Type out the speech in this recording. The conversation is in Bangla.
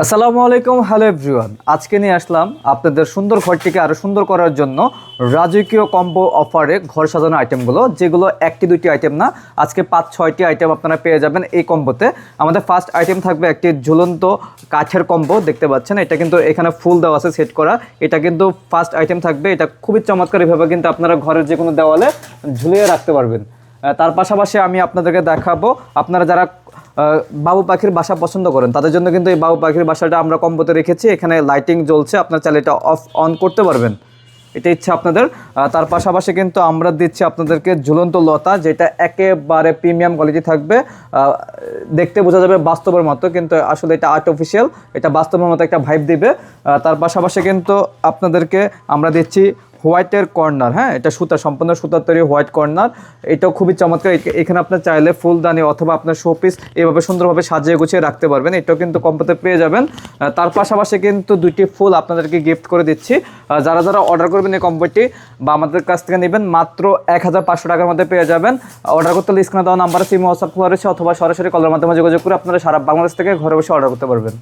আসসালামু আলাইকুম, হ্যালো এভরিওয়ান। আজকে নিয়ে আসলাম আপনাদের সুন্দর ঘরটিকে আরও সুন্দর করার জন্য রাজকীয় কম্বো অফারে ঘর সাজানোর আইটেমগুলো, যেগুলো একটি দুইটি আইটেম না, আজকে 5-6টি আইটেম আপনারা পেয়ে যাবেন এই কম্বোতে। আমাদের ফার্স্ট আইটেম থাকবে একটি ঝুলন্ত কাঠের কম্বো, দেখতে পাচ্ছেন এটা কিন্তু এখানে ফুল দেওয়া আছে সেট করা। এটা কিন্তু ফার্স্ট আইটেম থাকবে, এটা খুবই চমৎকার, এভাবে কিন্তু আপনারা ঘরের যে কোনো দেওয়ালে ঝুলিয়ে রাখতে পারবেন। তার পাশাপাশি আমি আপনাদেরকে দেখাবো, আপনারা যারা বাবু পাখির বাসা পছন্দ করেন তাদের জন্য কিন্তু এই বাবু পাখির বাসাটা আমরা কম্বোতে রেখেছি। এখানে লাইটিং জ্বলছে, আপনার চাইলে এটা অফ অন করতে পারবেন, এটা ইচ্ছা আপনাদের। তার পাশাপাশি কিন্তু আমরা দিচ্ছি আপনাদেরকে ঝুলন্ত লতা, যেটা একেবারে প্রিমিয়াম কোয়ালিটি থাকবে। দেখতে বোঝা যাবে বাস্তবের মতো, কিন্তু আসলে এটা আর্টিফিশিয়াল, এটা বাস্তবের মতো একটা ভাইব দিবে। তার পাশাপাশি কিন্তু আপনাদেরকে আমরা দিচ্ছি হোয়াইটের কর্নার। হ্যাঁ, এটা সুতা, সম্পূর্ণ সুতার তৈরি হোয়াইট কর্নার, এটাও খুবই চমৎকার। এখানে আপনার চাইলে ফুলদানি অথবা আপনার শোপিস এভাবে সুন্দরভাবে সাজিয়ে গুছিয়ে রাখতে পারবেন, এটাও কিন্তু কম্বোতে পেয়ে যাবেন। তার পাশাপাশি কিন্তু দুইটি ফুল আপনাদেরকে গিফট করে দিচ্ছি। যারা যারা অর্ডার করবেন এই কম্বোটি বা আমাদের কাছ থেকে নেবেন, মাত্র 1500 টাকার মধ্যে পেয়ে যাবেন। অর্ডার করতে স্ক্রিনে দেওয়া নাম্বারে সিম হোয়াটসঅ্যাপ খোলা রয়েছে, অথবা সরাসরি কলের মাধ্যমে যোগাযোগ করে আপনারা সারা বাংলাদেশ থেকে ঘরে বসে অর্ডার করতে পারবেন।